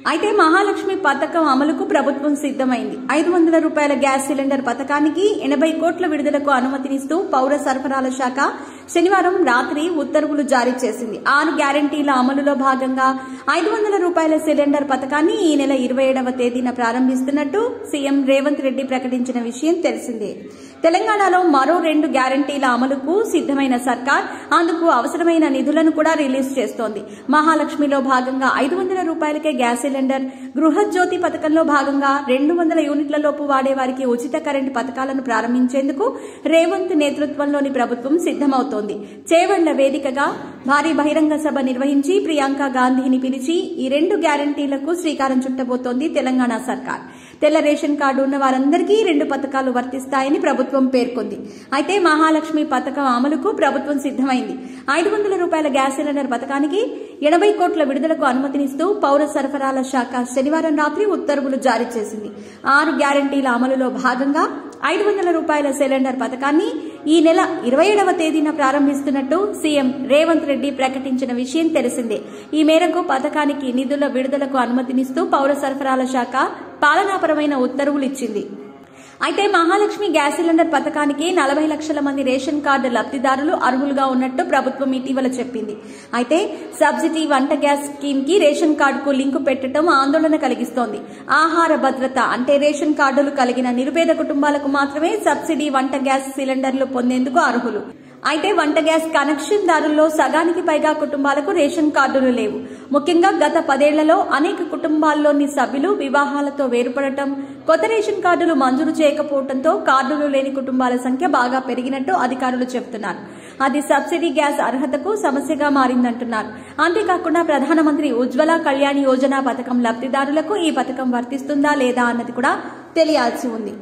అయితే మహాలక్ష్మి పథకం అమలుకు ప్రభుత్వం సిద్దమైంది. 500 రూపాయల గ్యాస్ సిలిండర్ పథకానికి 80 కోట్ల విడుదలకు అనుమతినిస్తూ పౌర సరఫరాల శాఖ శనివారం రాత్రి ఉత్తర్వులు జారీ చేసింది. 6 గ్యారంటీల అమలులో భాగంగా 500 రూపాయల సిలిండర్ పథకాన్ని ఈ నెల 27వ తేదీన ప్రారంభిస్తున్నట్టు సీఎం రేవంత్ రెడ్డి ప్రకటించిన విషయం తెలిసిందే. తెలంగాణలో మరో 2 గ్యారంటీల అమలుకు సిద్దమైన సర్కార్ అందుకు అవసరమైన నిధులను కూడా రిలీజ్ చేస్తోంది. మహాలక్ష్మిలో భాగంగా 500 రూపాయలకే గ్యాస్ సిలిండర్, గృహజ్యోతి పథకంలో భాగంగా 200 యూనిట్ల లోపు వాడే వారికి ఉచిత కరెంటు పథకాలను ప్రారంభించేందుకు రేవంత్ నేతృత్వంలోని ప్రభుత్వం సిద్దమవుతోంది. చేవెళ్ల వేదికగా భారీ బహిరంగ సభ నిర్వహించి ప్రియాంక గాంధీని పిలిచి ఈ 2 గ్యారంటీలకు శ్రీకారం చుట్టబోతోంది తెలంగాణ సర్కార్. తెల్ల రేషన్ కార్డు ఉన్న వారందరికీ 2 పథకాలు వర్తిస్తాయని ప్రభుత్వం పేర్కొంది. అయితే మహాలక్ష్మి పథకం అమలుకు ప్రభుత్వం సిద్దమైంది. 500 రూపాయల గ్యాస్ సిలిండర్ పథకానికి 80 కోట్ల విడుదలకు అనుమతినిస్తూ పౌర సరఫరాల శాఖ శనివారం రాత్రి ఉత్తర్వులు జారీ చేసింది. 6 గ్యారంటీల అమలులో భాగంగా 500 రూపాయల సిలిండర్ పథకాన్ని ఈ నెల 27వ తేదీన ప్రారంభిస్తున్నట్టు సీఎం రేవంత్ రెడ్డి ప్రకటించిన విషయం తెలిసిందే. ఈ మేరకు పథకానికి నిధుల విడుదలకు అనుమతినిస్తూ పౌర సరఫరాల శాఖ పాలనాపరమైన ఉత్తర్వులు ఇచ్చింది. అయితే మహాలక్ష్మి గ్యాస్ సిలిండర్ పథకానికి 40 లక్షల మంది రేషన్ కార్డు లబ్దిదారులు అర్హులుగా ఉన్నట్టు ప్రభుత్వం ఇటీవల చెప్పింది. అయితే సబ్సిడీ వంట గ్యాస్ స్కీమ్ కి రేషన్ కార్డుకు లింకు పెట్టడం ఆందోళన కలిగిస్తోంది. ఆహార భద్రత అంటే రేషన్ కార్డులు కలిగిన నిరుపేద కుటుంబాలకు మాత్రమే సబ్సిడీ వంట గ్యాస్ సిలిండర్లు పొందేందుకు అర్హులు. అయితే వంట గ్యాస్ కనెక్షన్ దారుల్లో సగానికి పైగా కుటుంబాలకు రేషన్ కార్డులు లేవు. ముఖ్యంగా గత 10 ఏళ్లలో అనేక కుటుంబాల్లోని సభ్యులు వివాహాలతో వేరుపడటం, కొత్త రేషన్ కార్డులు మంజూరు చేయకపోవడంతో కార్డులు లేని కుటుంబాల సంఖ్య బాగా పెరిగినట్టు అధికారులు చెబుతున్నారు. అది సబ్సిడీ గ్యాస్ అర్హతకు సమస్యగా మారిందంటున్నారు. అంతేకాకుండా ప్రధానమంత్రి ఉజ్వల కళ్యాణ్ యోజన పథకం లబ్దిదారులకు ఈ పథకం వర్తిస్తుందా లేదా అన్నది కూడా తెలియాల్సి ఉంది.